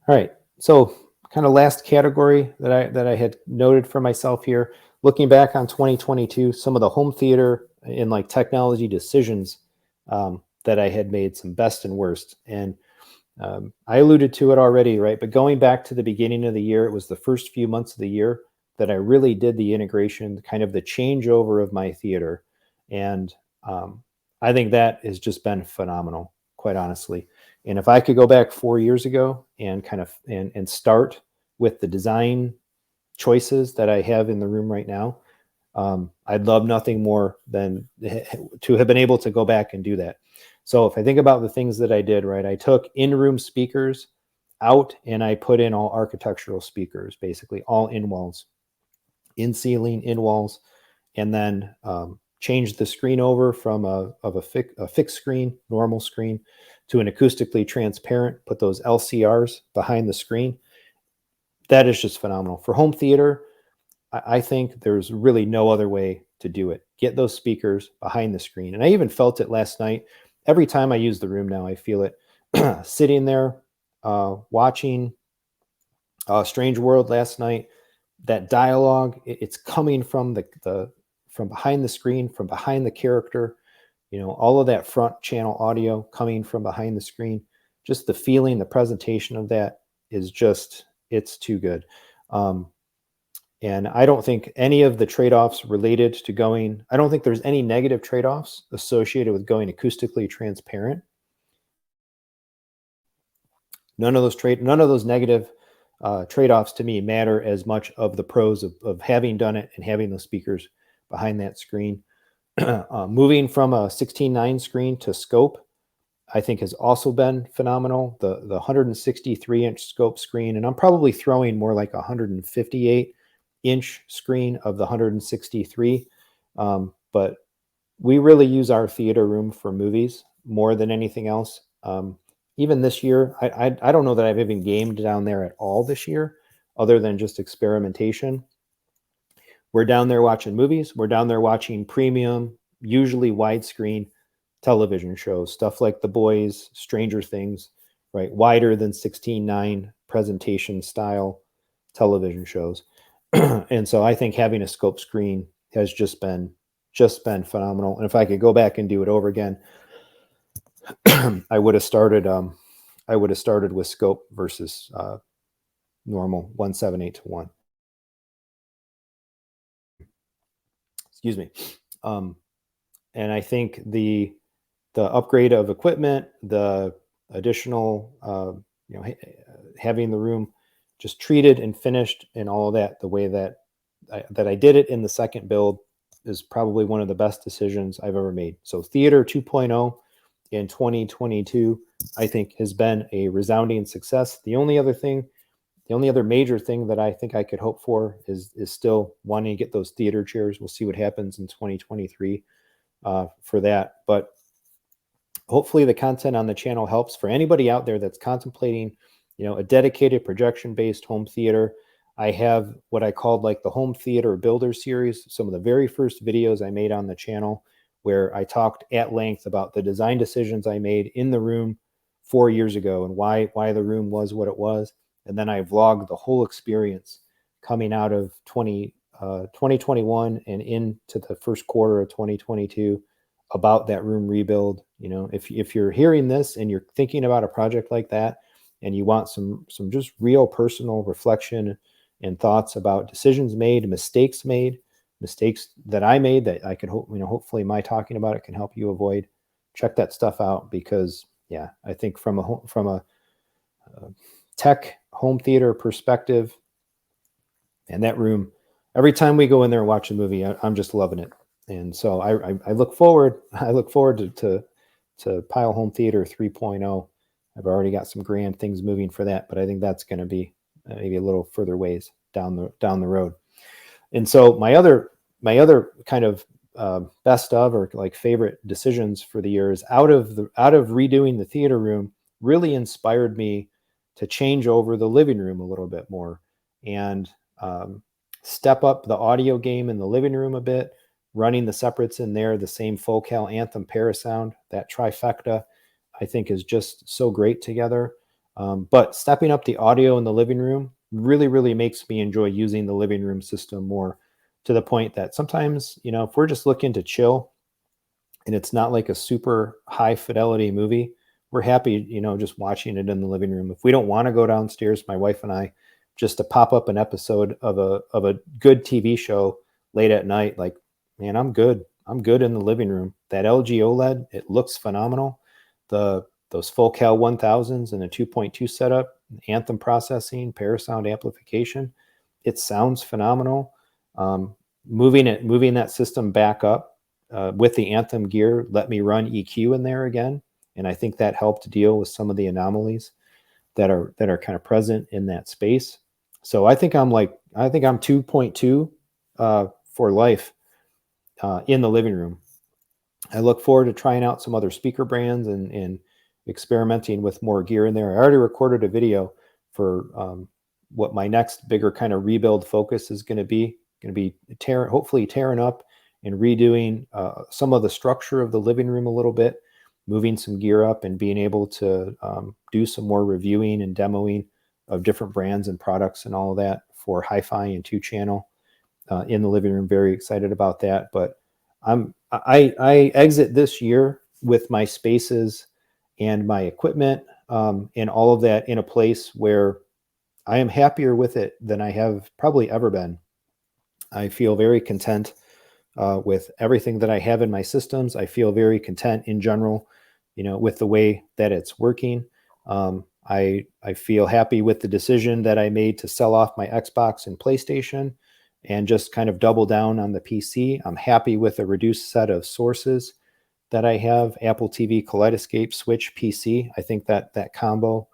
All right. So kind of last category that I had noted for myself here, looking back on 2022, some of the home theater and like technology decisions that I had made, some best and worst. And I alluded to it already, right? But going back to the beginning of the year, it was the first few months of the year that I really did the integration, kind of the changeover of my theater. And I think that has just been phenomenal, quite honestly. And if I could go back 4 years ago and kind of and start with the design choices that I have in the room right now, I'd love nothing more than to have been able to go back and do that. So if I think about the things that I did, right, I took in-room speakers out and I put in all architectural speakers, basically all in walls, in ceiling, in walls, and then changed the screen over from a fixed screen, normal screen, to an acoustically transparent, put those LCRs behind the screen. That is just phenomenal. For home theater, I think there's really no other way to do it. Get those speakers behind the screen. And I even felt it last night. Every time I use the room now, I feel it. Sitting there, watching Strange World last night, that dialogue, it's coming from from behind the screen, from behind the character, all of that front channel audio coming from behind the screen. Just the feeling, the presentation of that is just, it's too good. And I don't think any of the trade-offs related to going, I don't think there's any negative trade-offs associated with going acoustically transparent. None of those negative trade-offs to me matter as much of the pros of having done it and having those speakers behind that screen. Moving from a 16:9 screen to scope, I think has also been phenomenal. The 163-inch scope screen, and I'm probably throwing more like a 158-inch screen of the 163. But we really use our theater room for movies more than anything else. Even this year, I don't know that I've even gamed down there at all this year, other than just experimentation. We're down there watching movies. We're down there watching premium, usually widescreen television shows, stuff like The Boys, Stranger Things, right? Wider than 16:9 presentation style television shows. And so I think having a scope screen has just been phenomenal. And if I could go back and do it over again, I would have started with scope versus normal 1:7:8:1. Excuse me. And I think the upgrade of equipment, the additional having the room just treated and finished and all of that, the way that I did it in the second build is probably one of the best decisions I've ever made. So Theater 2.0 in 2022, I think, has been a resounding success. The only other major thing that I think I could hope for is still wanting to get those theater chairs. We'll see what happens in 2023 for that. But hopefully the content on the channel helps for anybody out there that's contemplating, a dedicated projection-based home theater. I have what I called like the home theater builder series, some of the very first videos I made on the channel, where I talked at length about the design decisions I made in the room 4 years ago and why the room was what it was. And then I vlogged the whole experience coming out of 2021 and into the first quarter of 2022 about that room rebuild. If you're hearing this and you're thinking about a project like that and you want some just real personal reflection and thoughts about decisions made, mistakes that I made that I could hopefully my talking about it can help you avoid, check that stuff out. Because I think from a tech home theater perspective, and that room, every time we go in there and watch a movie, I'm just loving it. And so I look forward to Pile Home Theater 3.0. I've already got some grand things moving for that, but I think that's going to be maybe a little further ways down the road. And so my other kind of best of, or like favorite decisions for the year is out of redoing the theater room really inspired me to change over the living room a little bit more and step up the audio game in the living room a bit, running the separates in there, the same Focal Anthem Parasound, that trifecta, I think is just so great together. But stepping up the audio in the living room really makes me enjoy using the living room system more, to the point that sometimes, if we're just looking to chill and it's not like a super high fidelity movie, we're happy, just watching it in the living room. If we don't want to go downstairs, my wife and I, just to pop up an episode of a good TV show late at night, like, man, I'm good. I'm good in the living room. That LG OLED, it looks phenomenal. Those full cal 1000s and a 2.2 setup, Anthem processing, parasound amplification, it sounds phenomenal. Moving that system back up with the Anthem gear let me run EQ in there again, and I think that helped deal with some of the anomalies that are kind of present in that space. So I think I'm 2.2 for life in the living room. I look forward to trying out some other speaker brands and experimenting with more gear in there. I already recorded a video for what my next bigger kind of rebuild focus is going to be. Hopefully tearing up and redoing some of the structure of the living room a little bit, moving some gear up and being able to do some more reviewing and demoing of different brands and products and all of that for hi-fi and 2-channel in the living room. Very excited about that. But I exit this year with my spaces and my equipment and all of that in a place where I am happier with it than I have probably ever been. I feel very content with everything that I have in my systems. I feel very content in general, with the way that it's working. I feel happy with the decision that I made to sell off my Xbox and PlayStation and just kind of double down on the PC. I'm happy with a reduced set of sources that I have: Apple TV, Kaleidescape, Switch, PC. I think that combo,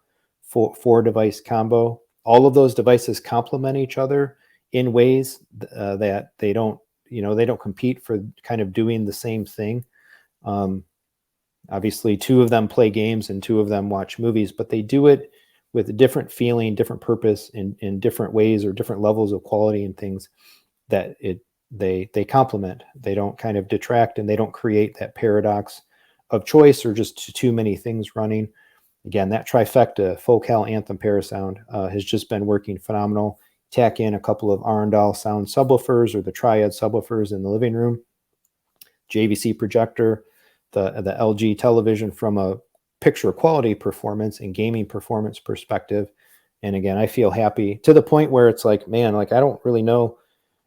four device combo, all of those devices complement each other in ways that they don't compete for kind of doing the same thing. Obviously, 2 of them play games and 2 of them watch movies, but they do it with a different feeling, different purpose, in different ways or different levels of quality and things that they complement. They don't kind of detract, and they don't create that paradox of choice or just too many things running. Again, that trifecta, full cal, Anthem, parasound, has just been working phenomenal. Tack in a couple of Arundel sound subwoofers or the Triad subwoofers in the living room, JVC projector, the LG television from a picture quality performance and gaming performance perspective. And again, I feel happy to the point where it's like, man, like I don't really know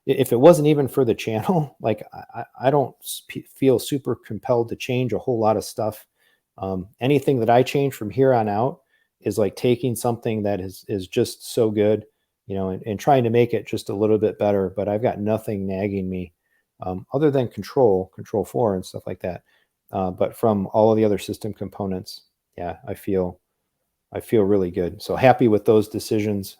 if it wasn't even for the channel, like I don't feel super compelled to change a whole lot of stuff. Anything that I change from here on out is like taking something that is just so good, and trying to make it just a little bit better. But I've got nothing nagging me other than control 4 and stuff like that. But from all of the other system components, yeah, I feel really good. So happy with those decisions